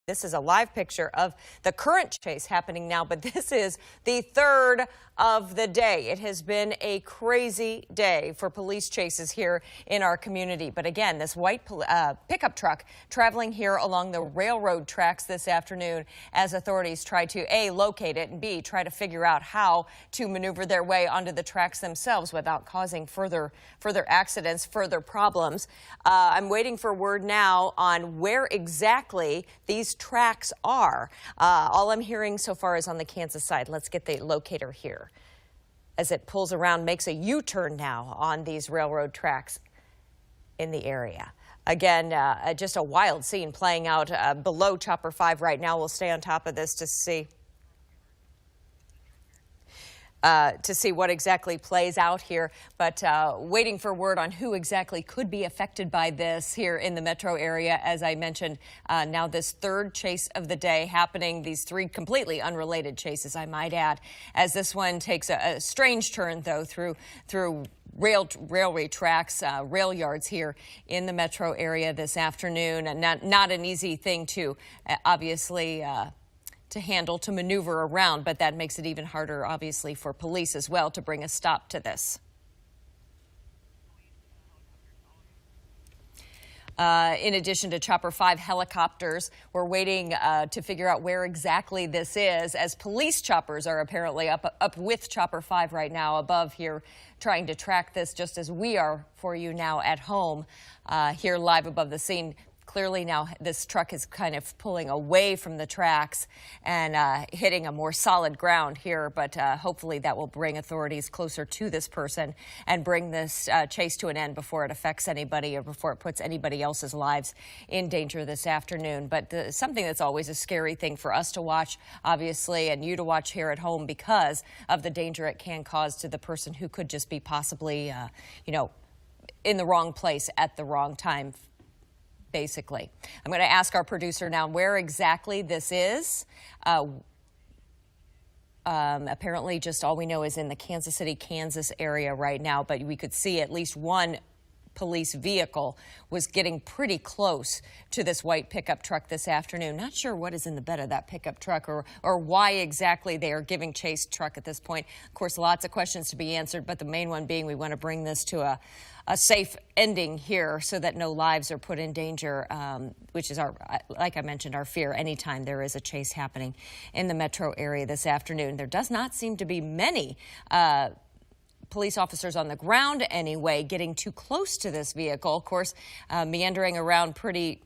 This is a live picture of the current chase happening now, but this is the third of the day. It has been a crazy day for police chases here in our community. But again, this white pickup truck traveling here along the railroad tracks this afternoon as authorities try to A, locate it, and B, try to figure out how to maneuver their way onto the tracks themselves without causing further accidents, further problems. I'm waiting for word now on where exactly these tracks are. All I'm hearing so far is on the Kansas side. Let's get the locator here as it pulls around, makes a U-turn now on these railroad tracks in the area. Again, just a wild scene playing out below Chopper 5 right now. We'll stay on top of this to see what exactly plays out here, but waiting for word on who exactly could be affected by this here in the metro area. As I mentioned, now this third chase of the day happening, these three completely unrelated chases, I might add, as this one takes a strange turn, though, through railway tracks, rail yards here in the metro area this afternoon, and not an easy thing to obviously to handle, to maneuver around, but that makes it even harder, obviously, for police as well to bring a stop to this. In addition to Chopper 5 helicopters, we're waiting to figure out where exactly this is, as police choppers are apparently up with Chopper 5 right now above here, trying to track this just as we are for you now at home here live above the scene. Clearly now this truck is kind of pulling away from the tracks and hitting a more solid ground here, but hopefully that will bring authorities closer to this person and bring this chase to an end before it affects anybody or before it puts anybody else's lives in danger this afternoon. But something that's always a scary thing for us to watch, obviously, and you to watch here at home because of the danger it can cause to the person who could just be possibly, in the wrong place at the wrong time. Basically, I'm going to ask our producer now where exactly this is. Apparently, just all we know is in the Kansas City, Kansas area right now, but we could see at least one police vehicle was getting pretty close to this white pickup truck this afternoon. Not sure what is in the bed of that pickup truck or why exactly they are giving chase truck at this point. Of course, lots of questions to be answered, but the main one being we want to bring this to a safe ending here so that no lives are put in danger, which is, like I mentioned, our fear anytime there is a chase happening in the metro area this afternoon. There does not seem to be many police officers on the ground anyway, getting too close to this vehicle. Of course, meandering around pretty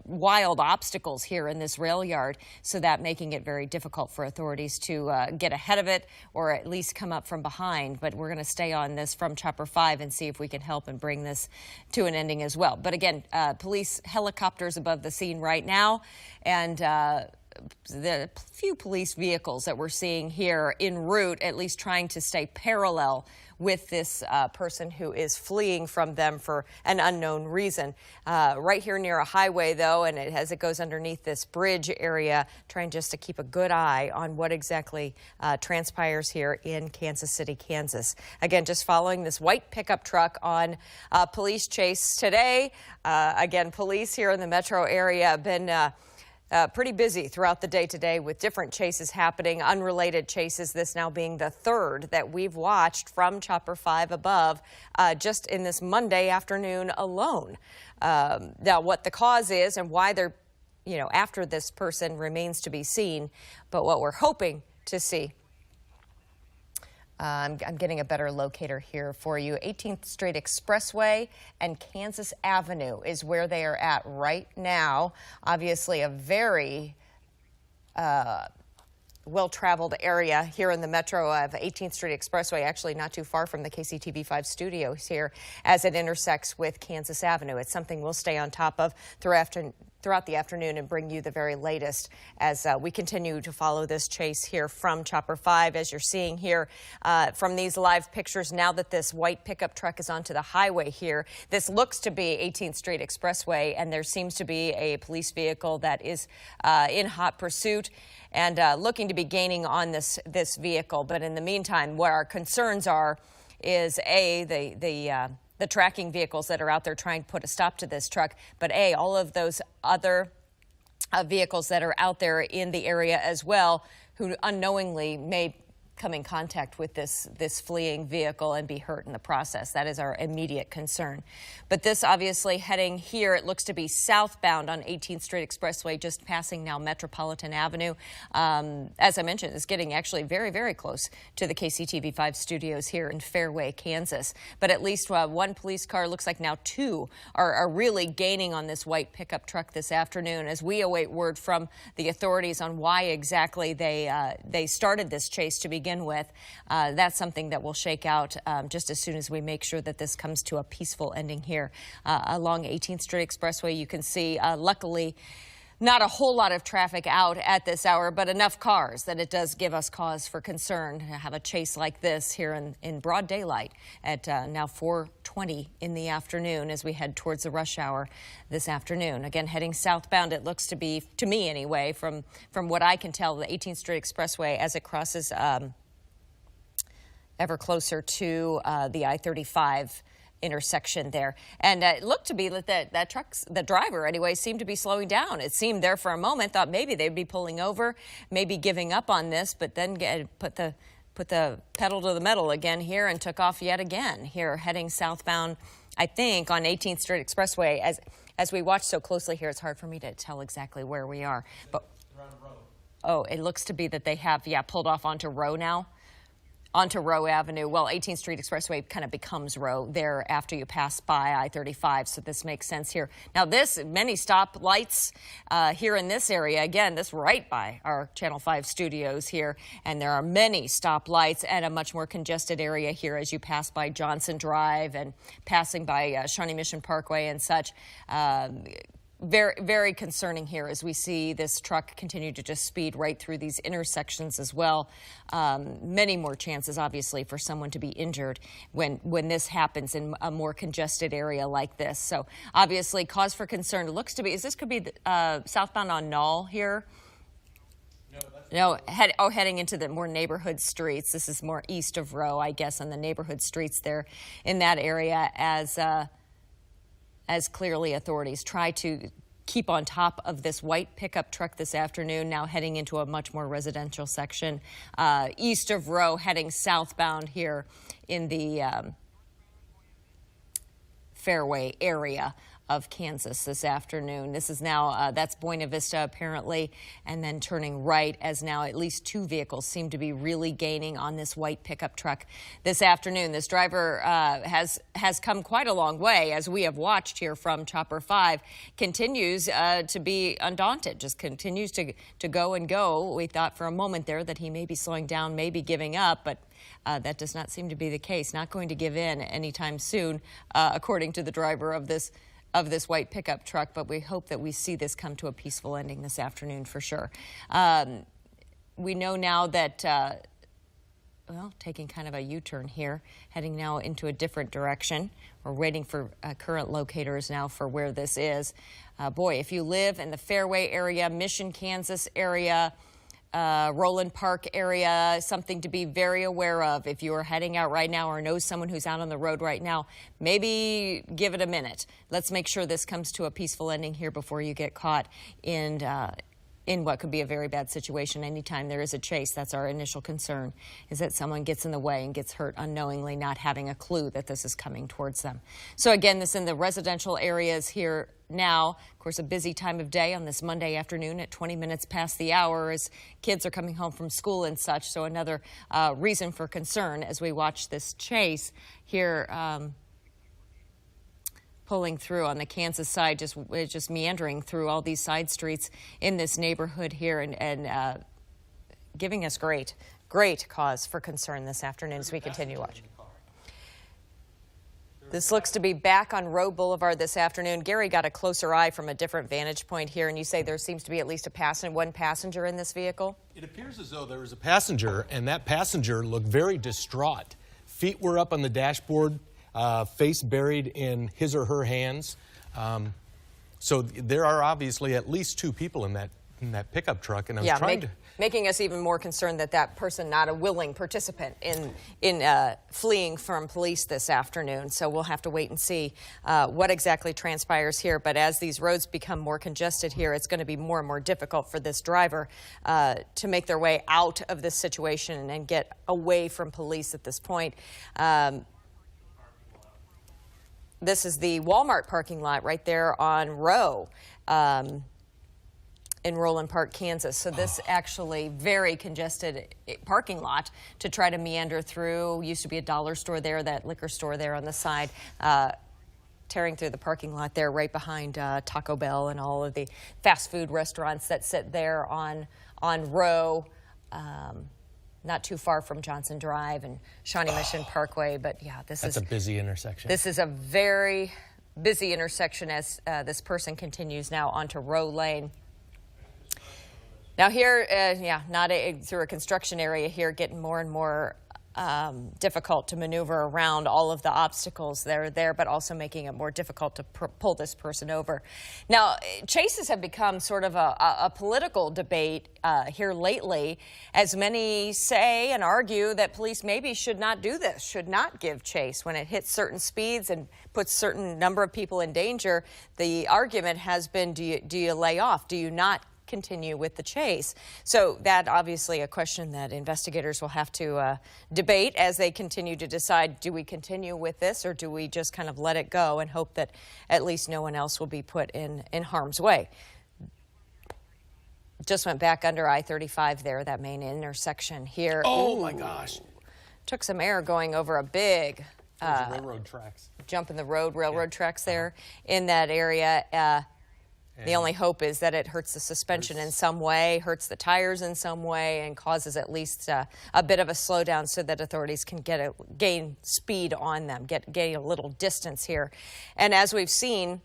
wild obstacles here in this rail yard, so that making it very difficult for authorities to get ahead of it or at least come up from behind. But we're going to stay on this from Chopper 5 and see if we can help and bring this to an ending as well. But again, police helicopters above the scene right now, and the few police vehicles that we're seeing here en route, at least trying to stay parallel with this person who is fleeing from them for an unknown reason. Right here near a highway, though, and as it goes underneath this bridge area, trying just to keep a good eye on what exactly transpires here in Kansas City, Kansas. Again, just following this white pickup truck on police chase today. Again, police here in the metro area have been pretty busy throughout the day today with different chases happening, unrelated chases, this now being the third that we've watched from Chopper 5 above just in this Monday afternoon alone. Now, what the cause is and why they're, after this person remains to be seen, but what we're hoping to see. I'm getting a better locator here for you. 18th Street Expressway and Kansas Avenue is where they are at right now. Obviously, a very well-traveled area here in the metro of 18th Street Expressway, actually not too far from the KCTV5 studios here as it intersects with Kansas Avenue. It's something we'll stay on top of throughout the afternoon and bring you the very latest as we continue to follow this chase here from Chopper 5. As you're seeing here from these live pictures, now that this white pickup truck is onto the highway here, this looks to be 18th Street Expressway, and there seems to be a police vehicle that is in hot pursuit and looking to be gaining on this vehicle. But in the meantime, what our concerns are is the tracking vehicles that are out there trying to put a stop to this truck, but all of those other vehicles that are out there in the area as well, who unknowingly may come in contact with this fleeing vehicle and be hurt in the process. That is our immediate concern. But this obviously heading here, it looks to be southbound on 18th Street Expressway, just passing now Metropolitan Avenue. As I mentioned, it's getting actually very, very close to the KCTV5 studios here in Fairway, Kansas. But at least one police car, looks like now two, are really gaining on this white pickup truck this afternoon as we await word from the authorities on why exactly they started this chase to begin with. That's something that will shake out just as soon as we make sure that this comes to a peaceful ending here along 18th Street Expressway. You can see, luckily, not a whole lot of traffic out at this hour, but enough cars that it does give us cause for concern to have a chase like this here in broad daylight at now 4:20 in the afternoon as we head towards the rush hour this afternoon. Again, heading southbound, it looks to be, to me anyway, from what I can tell, the 18th Street Expressway as it crosses ever closer to the I-35 intersection there. And it looked to be that the driver anyway seemed to be slowing down. It seemed there for a moment, thought maybe they'd be pulling over, maybe giving up on this, but then put the pedal to the metal again here and took off yet again here, heading southbound, I think, on 18th Street Expressway. As we watch so closely here, it's hard for me to tell exactly where we are. But oh, it looks to be that they have, pulled off onto Roe now. Onto Roe Avenue. Well, 18th Street Expressway kind of becomes Roe there after you pass by I-35, so this makes sense here. Now, many stop lights here in this area. Again, this right by our Channel 5 studios here, and there are many stop lights and a much more congested area here as you pass by Johnson Drive and passing by Shawnee Mission Parkway and such. Very, very concerning here as we see this truck continue to just speed right through these intersections as well. Many more chances, obviously, for someone to be injured when this happens in a more congested area like this. So, obviously, cause for concern. It looks to be, could be southbound on Knoll here. No, heading into the more neighborhood streets. This is more east of Roe, I guess, on the neighborhood streets there in that area as clearly authorities try to keep on top of this white pickup truck this afternoon, now heading into a much more residential section east of Roe, heading southbound here in the Fairway area of Kansas this afternoon. This is now, that's Buena Vista apparently, and then turning right as now at least two vehicles seem to be really gaining on this white pickup truck this afternoon. This driver has come quite a long way, as we have watched here from Chopper 5, continues to be undaunted, just continues to go and go. We thought for a moment there that he may be slowing down, maybe giving up, but that does not seem to be the case. Not going to give in anytime soon, according to the driver of this white pickup truck, but we hope that we see this come to a peaceful ending this afternoon for sure. We know now that, taking kind of a U-turn here, heading now into a different direction. We're waiting for current locators now for where this is. Boy, if you live in the Fairway area, Mission, Kansas area, Roland Park area, something to be very aware of. If you are heading out right now or know someone who's out on the road right now, maybe give it a minute. Let's make sure this comes to a peaceful ending here before you get caught in what could be a very bad situation. Anytime there is a chase, that's our initial concern, is that someone gets in the way and gets hurt unknowingly, not having a clue that this is coming towards them. So again, this in the residential areas here now. Of course, a busy time of day on this Monday afternoon at 20 minutes past the hour as kids are coming home from school and such. So another reason for concern as we watch this chase here pulling through on the Kansas side, just meandering through all these side streets in this neighborhood here and giving us great cause for concern this afternoon as we continue to watch. This looks to be back on Roe Boulevard this afternoon. Gary got a closer eye from a different vantage point here, and you say there seems to be at least one passenger in this vehicle? It appears as though there was a passenger, and that passenger looked very distraught. Feet were up on the dashboard, face buried in his or her hands. So there are obviously at least two people in in that pickup truck, and I was Yeah, trying to... making us even more concerned that that person not a willing participant in fleeing from police this afternoon. So we'll have to wait and see what exactly transpires here. But as these roads become more congested here, it's going to be more and more difficult for this driver to make their way out of this situation and get away from police at this point. This is the Walmart parking lot right there on Rowe. In Roland Park, Kansas. So this actually very congested parking lot to try to meander through. Used to be a dollar store there, that liquor store there on the side, tearing through the parking lot there right behind Taco Bell and all of the fast food restaurants that sit there on Rowe, not too far from Johnson Drive and Shawnee Mission Parkway. But yeah, that's a busy intersection. This is a very busy intersection as this person continues now onto Rowe Lane. Now here, through a construction area here, getting more and more difficult to maneuver around all of the obstacles that are there, but also making it more difficult to pull this person over. Now, chases have become sort of a political debate here lately, as many say and argue that police maybe should not do this, should not give chase when it hits certain speeds and puts certain number of people in danger. The argument has been, do you lay off? Do you not continue with the chase? So that obviously a question that investigators will have to debate as they continue to decide, do we continue with this or do we just kind of let it go and hope that at least no one else will be put in harm's way? Just went back under I-35 there, that main intersection here. Oh my gosh. Took some air going over a big railroad tracks. Jump in the road, railroad tracks there in that area. The only hope is that it hurts the suspension in some way, hurts the tires in some way, and causes at least a bit of a slowdown so that authorities can gain speed on them, gain a little distance here. And as we've seen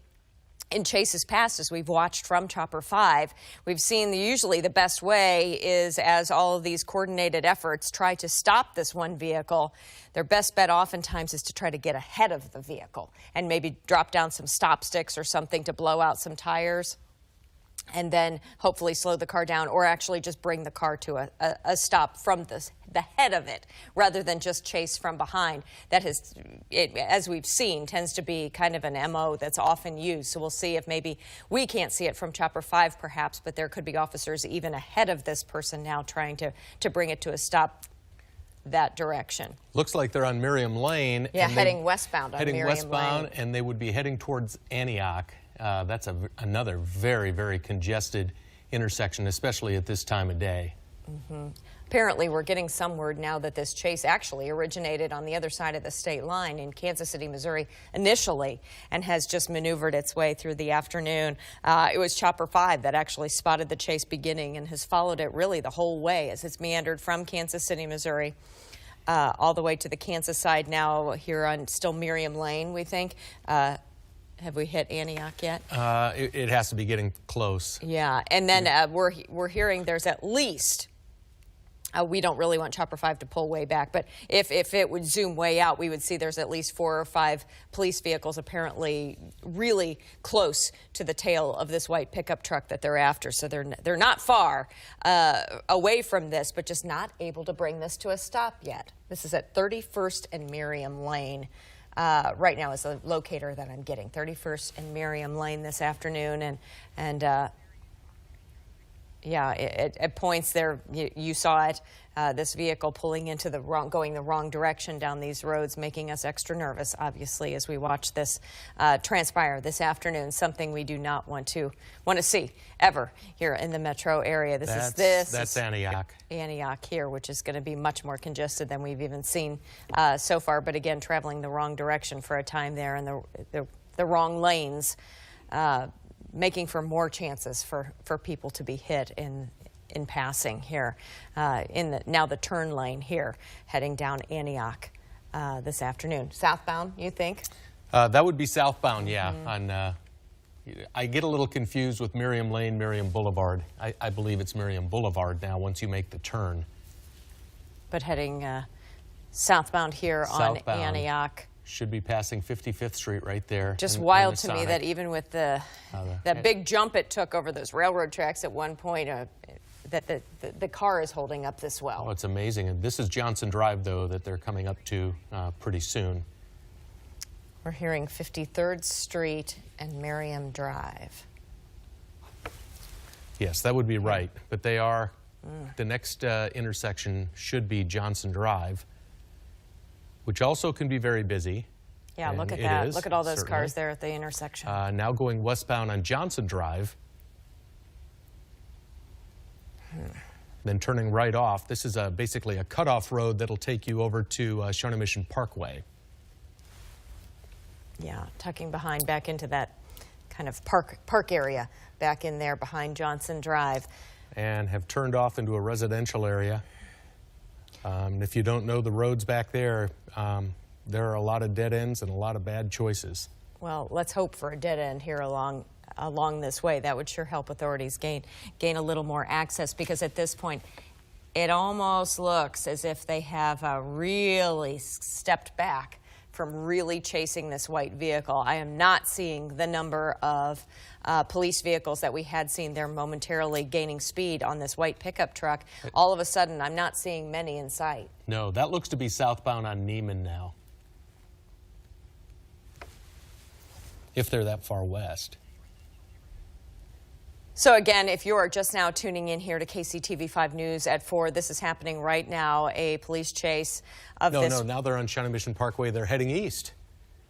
in chases past, as we've watched from Chopper 5, we've seen usually the best way is, as all of these coordinated efforts try to stop this one vehicle, their best bet oftentimes is to try to get ahead of the vehicle and maybe drop down some stop sticks or something to blow out some tires, and then hopefully slow the car down, or actually just bring the car to a stop from the head of it rather than just chase from behind. That has, as we've seen, tends to be kind of an MO that's often used. So we'll see if maybe we can't see it from Chopper 5 perhaps, but there could be officers even ahead of this person now trying to bring it to a stop that direction. Looks like they're on Miriam Lane. Yeah, heading westbound on Miriam Lane. Heading westbound, and they would be heading towards Antioch. That's another very, very congested intersection, especially at this time of day. Mm-hmm. Apparently, we're getting some word now that this chase actually originated on the other side of the state line in Kansas City, Missouri, initially, and has just maneuvered its way through the afternoon. It was Chopper 5 that actually spotted the chase beginning and has followed it really the whole way as it's meandered from Kansas City, Missouri, all the way to the Kansas side now here on still Miriam Lane, we think. Have we hit Antioch yet? It has to be getting close. Yeah, and then we're hearing there's at least, we don't really want Chopper 5 to pull way back, but if it would zoom way out, we would see there's at least 4 or 5 police vehicles apparently really close to the tail of this white pickup truck that they're after. So they're not far away from this, but just not able to bring this to a stop yet. This is at 31st and Miriam Lane. Right now is the locator that I'm getting, 31st and Miriam Lane this afternoon, and yeah, at points there you saw it, this vehicle pulling into going the wrong direction down these roads, making us extra nervous, obviously, as we watch this transpire this afternoon. Something we do not want to see ever here in the metro area. That's Antioch. Antioch here, which is going to be much more congested than we've even seen so far. But again, traveling the wrong direction for a time there, and the wrong lanes, making for more chances for people to be hit in passing here in the turn lane here, heading down Antioch this afternoon. Southbound, you think? That would be southbound, yeah. On I get a little confused with Miriam Lane, Miriam Boulevard. I believe it's Miriam Boulevard now once you make the turn. But heading southbound here on Antioch. Should be passing 55th Street right there. Just in wild the to me Sonic. that even with that big jump it took over those railroad tracks at one point, that the car is holding up this well. Oh, it's amazing. And this is Johnson Drive, though, that they're coming up to pretty soon. We're hearing 53rd Street and Merriam Drive. Yes, that would be right. But they are, the next intersection should be Johnson Drive, which also can be very busy. Yeah, And look at it that. is, Look at all those certainly. cars there at the intersection. Now going westbound on Johnson Drive. Then turning right off. This is basically a cutoff road that'll take you over to Shawnee Mission Parkway. Yeah, tucking behind back into that kind of park area back in there behind Johnson Drive. And have turned off into a residential area. If you don't know the roads back there, there are a lot of dead ends and a lot of bad choices. Well, let's hope for a dead end here along this way. That would sure help authorities gain a little more access, because at this point it almost looks as if they have really stepped back from really chasing this white vehicle. I am not seeing the number of police vehicles that we had seen there momentarily gaining speed on this white pickup truck. All of a sudden, I'm not seeing many in sight. No, that looks to be southbound on Neiman now, if they're that far west. So again, if you are just now tuning in here to KCTV 5 News at 4, this is happening right now, a police chase of this. No, now they're on Shawnee Mission Parkway. They're heading east.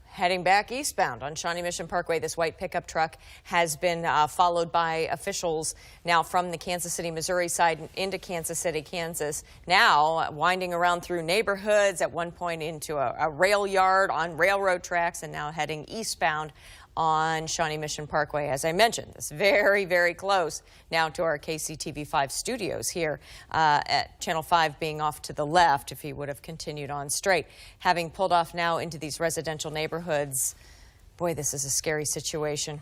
Heading back eastbound on Shawnee Mission Parkway, this white pickup truck has been followed by officials now from the Kansas City, Missouri side into Kansas City, Kansas. Now winding around through neighborhoods, at one point into a rail yard on railroad tracks, and now heading eastbound on Shawnee Mission Parkway. As I mentioned, it's very, very close now to our KCTV 5 studios here at Channel 5 being off to the left if he would have continued on straight. Having pulled off now into these residential neighborhoods, boy, this is a scary situation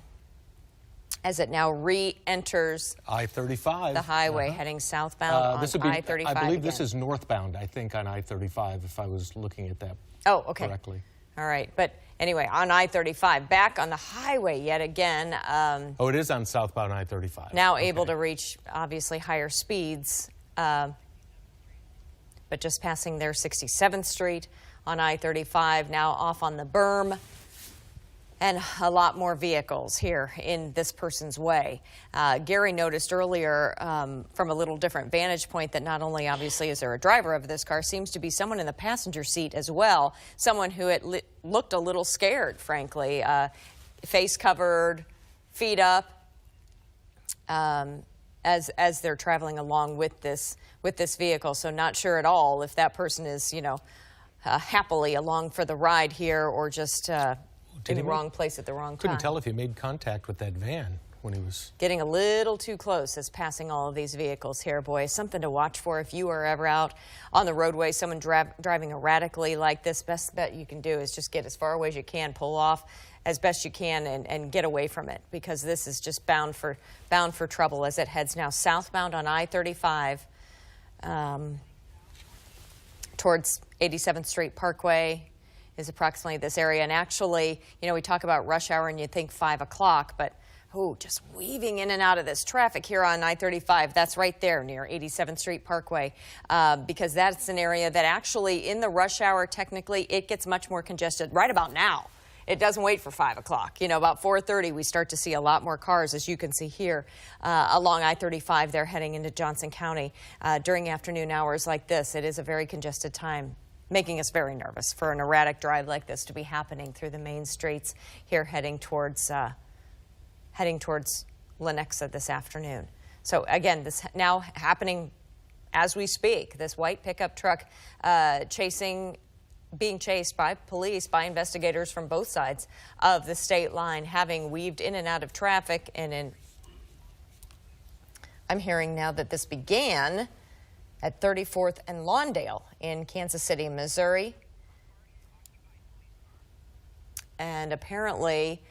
as it now re-enters I-35. the highway heading southbound on This would be, I-35 I believe again. this is northbound, I think, on I-35, if I was looking at that correctly. All right, but anyway, on I-35, back on the highway yet again. Oh, it is on southbound I-35. Now able to reach, obviously, higher speeds, but just passing their 67th Street on I-35, now off on the berm, and a lot more vehicles here in this person's way. Gary noticed earlier from a little different vantage point that not only obviously is there a driver of this car, seems to be someone in the passenger seat as well, someone who looked a little scared, frankly, face covered, feet up, as they're traveling along with this vehicle. So not sure at all if that person is, happily along for the ride here, or just in the wrong place at the wrong time. Couldn't tell if he made contact with that van when he was... Getting a little too close as passing all of these vehicles here, boy. Something to watch for if you are ever out on the roadway, someone driving erratically like this. Best bet you can do is just get as far away as you can, pull off as best you can, and get away from it, because this is just bound for trouble as it heads now southbound on I-35 towards 87th Street Parkway. Is approximately this area. And actually, we talk about rush hour and you think 5 o'clock, but just weaving in and out of this traffic here on I-35. That's right there near 87th Street Parkway, because that's an area that actually in the rush hour, technically, it gets much more congested right about now. It doesn't wait for 5 o'clock. About 4:30, we start to see a lot more cars, as you can see here along I-35. They're heading into Johnson County during afternoon hours like this. It is a very congested time, making us very nervous for an erratic drive like this to be happening through the main streets here heading towards Lenexa this afternoon. So again, this now happening as we speak. This white pickup truck being chased by police, by investigators from both sides of the state line, having weaved in and out of traffic. And I'm hearing now that this began at 34th and Lawndale in Kansas City, Missouri. And apparently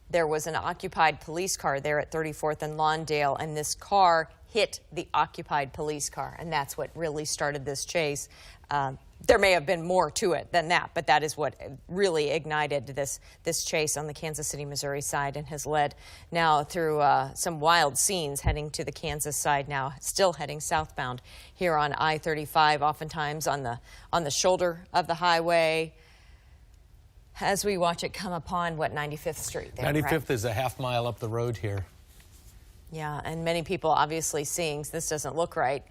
there was an occupied police car there at 34th and Lawndale, and this car hit the occupied police car, and that's what really started this chase. There may have been more to it than that, but that is what really ignited this chase on the Kansas City, Missouri side, and has led now through some wild scenes heading to the Kansas side now, still heading southbound here on I-35, oftentimes on the shoulder of the highway, as we watch it come upon, 95th Street there, 95th right? is a half mile up the road here. Yeah, and many people obviously seeing this doesn't look right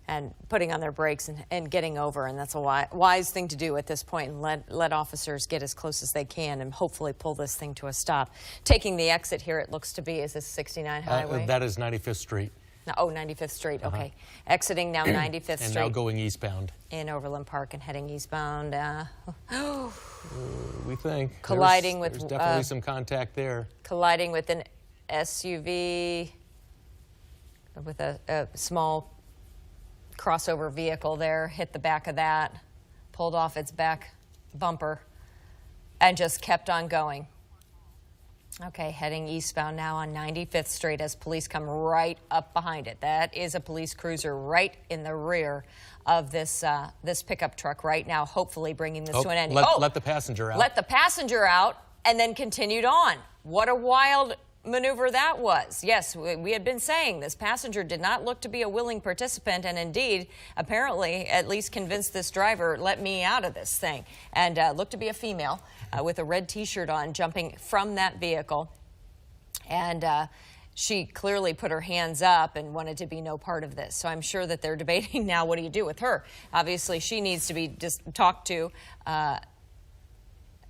and putting on their brakes and getting over, and that's a wise thing to do at this point, and let officers get as close as they can and hopefully pull this thing to a stop. Taking the exit here, it looks to be, is this 69 highway? That is 95th Street. No, oh, 95th Street, okay. Exiting now 95th Street. And now going eastbound. In Overland Park and heading eastbound. We think. Colliding with... There's definitely some contact there. Colliding with an SUV, with a small crossover vehicle there, hit the back of that, pulled off its back bumper, and just kept on going. Okay, heading eastbound now on 95th Street as police come right up behind it. That is a police cruiser right in the rear of this this pickup truck right now, hopefully bringing this to an end. Let the passenger out. Let the passenger out and then continued on. What a wild maneuver that was. Yes, we had been saying this passenger did not look to be a willing participant, and indeed, apparently, at least convinced this driver, let me out of this thing, and looked to be a female with a red T-shirt on, jumping from that vehicle, and she clearly put her hands up and wanted to be no part of this. So I'm sure that they're debating now, what do you do with her? Obviously, she needs to be just talked to,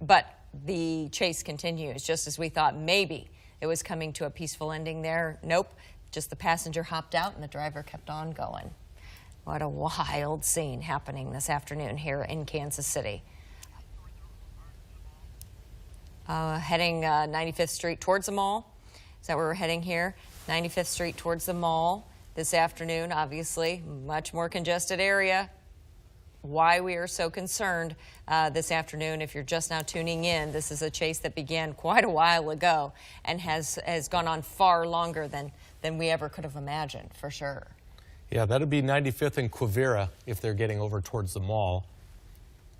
but the chase continues, just as we thought maybe it was coming to a peaceful ending there. Nope, just the passenger hopped out and the driver kept on going. What a wild scene happening this afternoon here in Kansas City. Heading 95th Street towards the mall. Is that where we're heading here? 95th Street towards the mall this afternoon, obviously, much more congested area. Why we are so concerned this afternoon, if you're just now tuning in, this is a chase that began quite a while ago and has gone on far longer than we ever could have imagined, for sure. Yeah, that'd be 95th and Quivira if they're getting over towards the mall.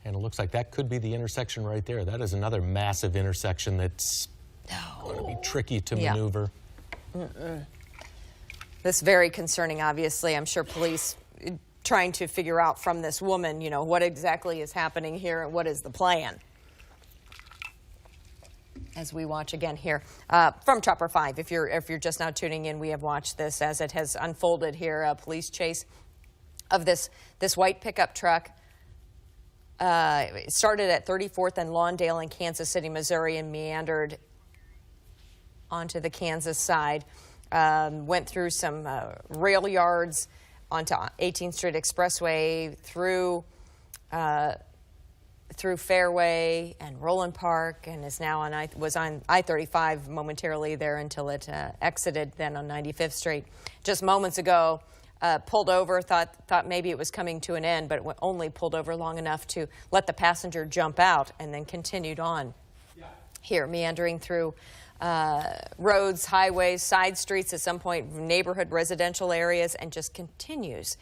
And it looks like that could be the intersection right there. That is another massive intersection that's going to be tricky to maneuver. This very concerning, obviously. I'm sure police trying to figure out from this woman, you know, what exactly is happening here and what is the plan. As we watch again here from Chopper 5, if you're just now tuning in, we have watched this as it has unfolded here. A police chase of this white pickup truck. It started at 34th and Lawndale in Kansas City, Missouri, and meandered onto the Kansas side. Went through some rail yards, onto 18th Street Expressway, through Fairway and Roland Park, and is now was on I-35 momentarily there until it exited then on 95th Street. Just moments ago, pulled over, thought maybe it was coming to an end, but only pulled over long enough to let the passenger jump out and then continued on here, meandering through roads, highways, side streets, at some point neighborhood residential areas, and just continues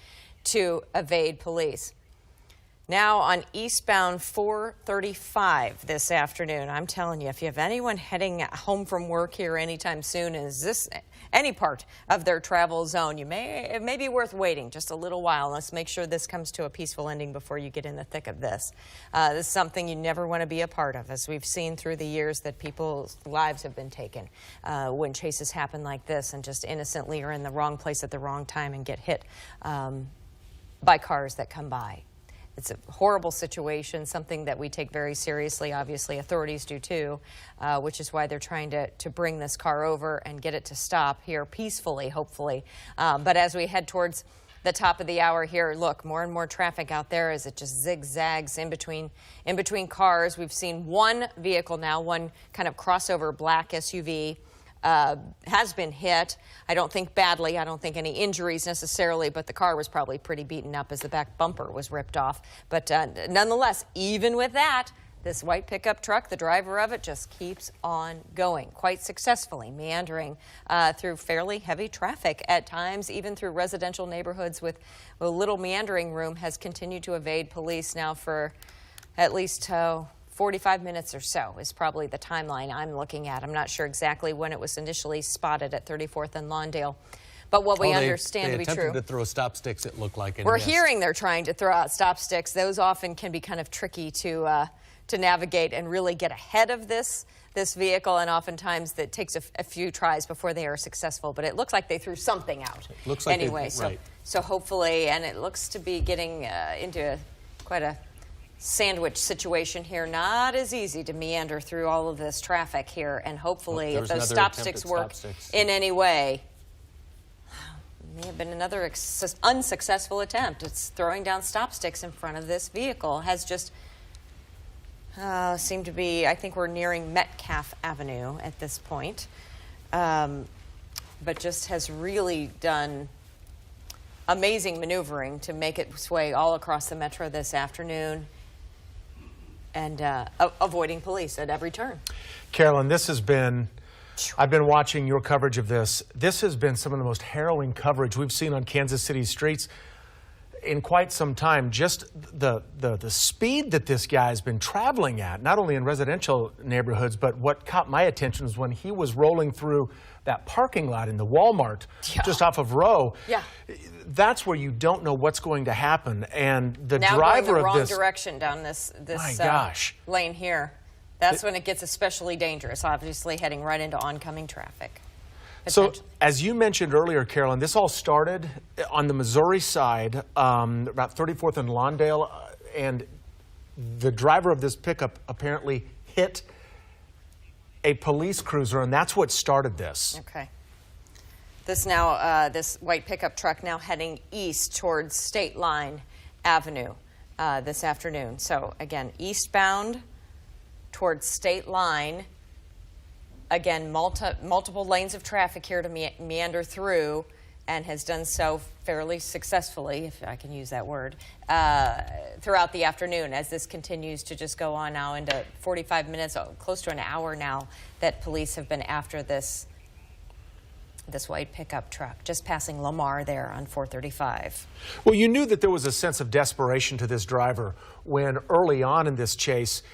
to evade police. Now on eastbound 435 this afternoon, I'm telling you, if you have anyone heading home from work here anytime soon, is this any part of their travel zone, it may be worth waiting just a little while. Let's make sure this comes to a peaceful ending before you get in the thick of this. This is something you never want to be a part of, as we've seen through the years that people's lives have been taken when chases happen like this and just innocently are in the wrong place at the wrong time and get hit by cars that come by. It's a horrible situation, something that we take very seriously. Obviously, authorities do too, which is why they're trying to bring this car over and get it to stop here peacefully, hopefully. But as we head towards the top of the hour here, look, more and more traffic out there as it just zigzags in between cars. We've seen one vehicle now, one kind of crossover black SUV. Has been hit. I don't think badly. I don't think any injuries necessarily, but the car was probably pretty beaten up as the back bumper was ripped off. But nonetheless, even with that, This white pickup truck, the driver of it, just keeps on going quite successfully, meandering through fairly heavy traffic at times, even through residential neighborhoods with a little meandering room, has continued to evade police now for at least 45 minutes or so is probably the timeline I'm looking at. I'm not sure exactly when it was initially spotted at 34th and Lawndale. But what we understand to be true. They attempted to throw stop sticks, it looked like. We're hearing they're trying to throw out stop sticks. Those often can be kind of tricky to navigate and really get ahead of this vehicle, and oftentimes that takes a few tries before they are successful. But it looks like they threw something out. It looks like anyway, right. so hopefully, and it looks to be getting into quite a sandwich situation here. Not as easy to meander through all of this traffic here, and hopefully, if those stop sticks work in any way. May have been another unsuccessful attempt. It's throwing down stop sticks in front of this vehicle. Has just seemed to be, I think we're nearing Metcalf Avenue at this point, but just has really done amazing maneuvering to make its way all across the metro this afternoon and avoiding police at every turn. Carolyn, this has been, I've been watching your coverage of this. This has been some of the most harrowing coverage we've seen on Kansas City streets in quite some time. Just the speed that this guy has been traveling at, not only in residential neighborhoods, but what caught my attention was when he was rolling through that parking lot in the Walmart just off of Rowe. Yeah. That's where you don't know what's going to happen. And the now driver going the wrong of this direction down this lane here. That's when it gets especially dangerous, obviously heading right into oncoming traffic. So, as you mentioned earlier, Carolyn, this all started on the Missouri side, about 34th and Lawndale, and the driver of this pickup apparently hit a police cruiser, and that's what started this. Okay. This white pickup truck now heading east towards State Line Avenue this afternoon. So, again, eastbound towards State Line. Again, multiple lanes of traffic here to meander through, and has done so fairly successfully, if I can use that word, throughout the afternoon as this continues to just go on now into 45 minutes, close to an hour now, that police have been after this white pickup truck, just passing Lamar there on 435. Well, you knew that there was a sense of desperation to this driver when early on in this chase,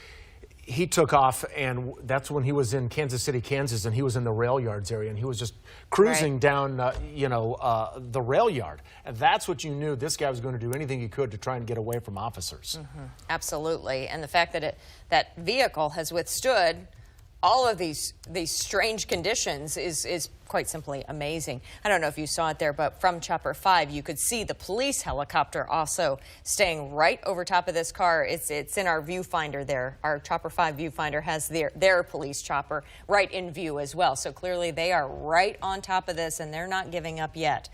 he took off, and that's when he was in Kansas City, Kansas, and he was in the rail yards area, and he was just cruising down, the rail yard. And that's what you knew. This guy was going to do anything he could to try and get away from officers. Mm-hmm. Absolutely. And the fact that that vehicle has withstood all of these strange conditions is quite simply amazing. I don't know if you saw it there, but from Chopper 5, you could see the police helicopter also staying right over top of this car. It's in our viewfinder there. Our Chopper 5 viewfinder has their police chopper right in view as well. So clearly they are right on top of this, and they're not giving up yet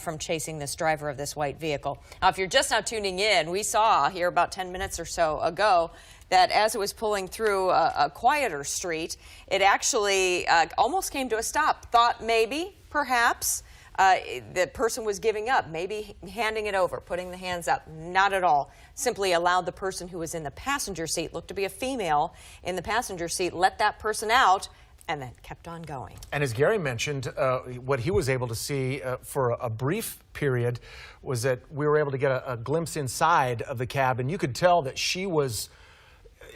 from chasing this driver of this white vehicle. Now, if you're just now tuning in, we saw here about 10 minutes or so ago that as it was pulling through a quieter street, it actually almost came to a stop. Thought maybe, perhaps, the person was giving up, maybe handing it over, putting the hands up. Not at all. Simply allowed the person who was in the passenger seat, looked to be a female in the passenger seat, let that person out, and then kept on going. And as Gary mentioned, what he was able to see for a brief period was that we were able to get a glimpse inside of the cab, and you could tell that she was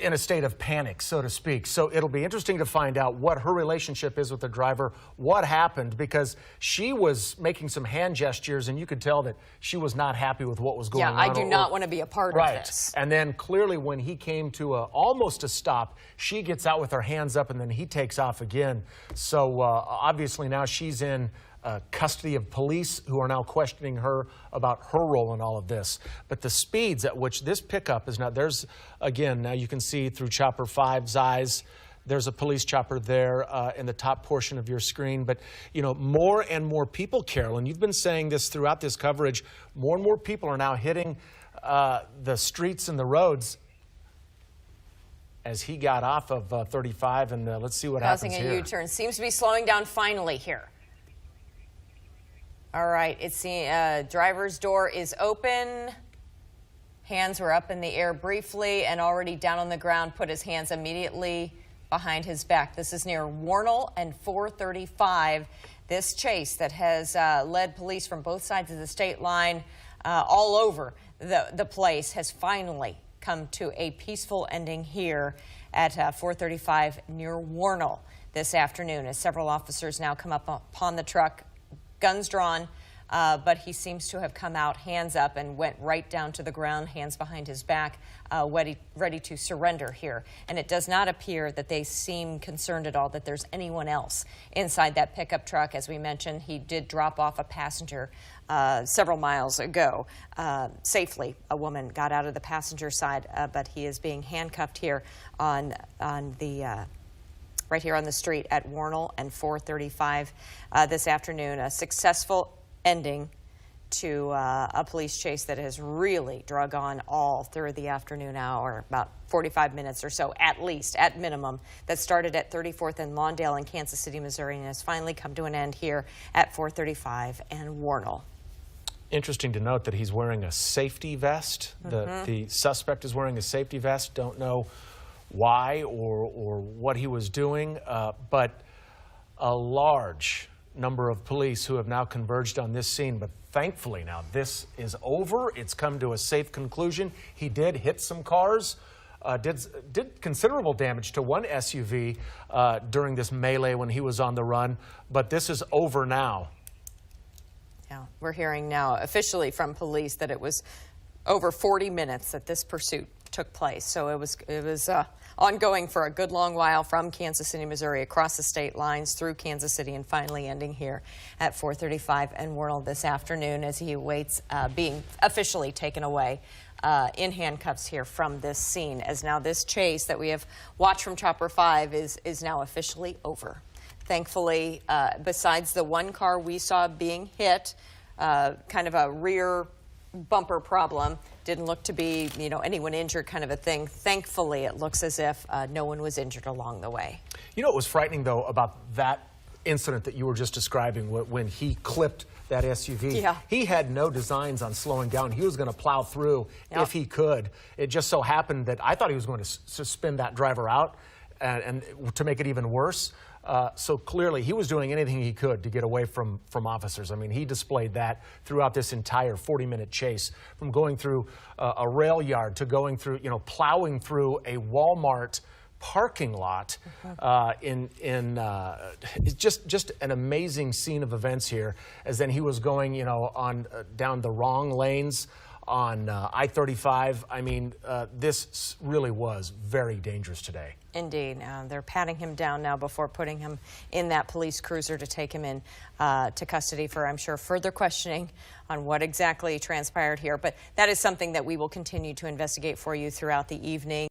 in a state of panic, so to speak. So it'll be interesting to find out what her relationship is with the driver, what happened, because she was making some hand gestures, and you could tell that she was not happy with what was going on. Yeah, I do not want to be a part of this. And then clearly when he came to almost a stop, she gets out with her hands up, and then he takes off again. So obviously now she's in custody of police, who are now questioning her about her role in all of this. But the speeds at which this pickup is now, there's, again, now you can see through Chopper 5's eyes, there's a police chopper there in the top portion of your screen. But, you know, more and more people, Carolyn, you've been saying this throughout this coverage, more and more people are now hitting the streets and the roads as he got off of 35, and let's see what happens here. Causing a U-turn. Seems to be slowing down finally here. All right, it's the driver's door is open. Hands were up in the air briefly and already down on the ground, put his hands immediately behind his back. This is near Warnell and 435. This chase that has led police from both sides of the state line all over the place has finally come to a peaceful ending here at 435 near Warnell this afternoon, as several officers now come up upon the truck, guns drawn, but he seems to have come out hands up and went right down to the ground, hands behind his back, ready to surrender here. And it does not appear that they seem concerned at all that there's anyone else inside that pickup truck. As we mentioned, he did drop off a passenger several miles ago. Safely, a woman got out of the passenger side, but he is being handcuffed here on the right here on the street at Warnell and 435 this afternoon. A successful ending to a police chase that has really drug on all through the afternoon hour, about 45 minutes or so, at least, at minimum, that started at 34th and Lawndale in Kansas City, Missouri, and has finally come to an end here at 435 and Warnell. Interesting to note that he's wearing a safety vest. The suspect is wearing a safety vest. Don't know why or what he was doing, but a large number of police who have now converged on this scene. But thankfully now this is over. It's come to a safe conclusion. He did hit some cars, did considerable damage to one SUV during this melee when he was on the run, but this is over now. Yeah, we're hearing now officially from police that it was over 40 minutes that this pursuit took place. So it was ongoing for a good long while from Kansas City, Missouri, across the state lines through Kansas City, and finally ending here at 435 and Warnell this afternoon as he awaits being officially taken away in handcuffs here from this scene, as now this chase that we have watched from Chopper 5 is now officially over. Thankfully, besides the one car we saw being hit, kind of a rear bumper problem, didn't look to be, anyone injured kind of a thing. Thankfully, it looks as if no one was injured along the way. You know what was frightening, though, about that incident that you were just describing when he clipped that SUV? Yeah. He had no designs on slowing down. He was going to plow through if he could. It just so happened that I thought he was going to spin that driver out and to make it even worse. So clearly he was doing anything he could to get away from officers. I mean, he displayed that throughout this entire 40-minute chase, from going through a rail yard to going through, plowing through a Walmart parking lot. It's just an amazing scene of events here, as then he was going, on down the wrong lanes on I-35. I mean, this really was very dangerous today. Indeed. They're patting him down now before putting him in that police cruiser to take him in to custody for, I'm sure, further questioning on what exactly transpired here. But that is something that we will continue to investigate for you throughout the evening.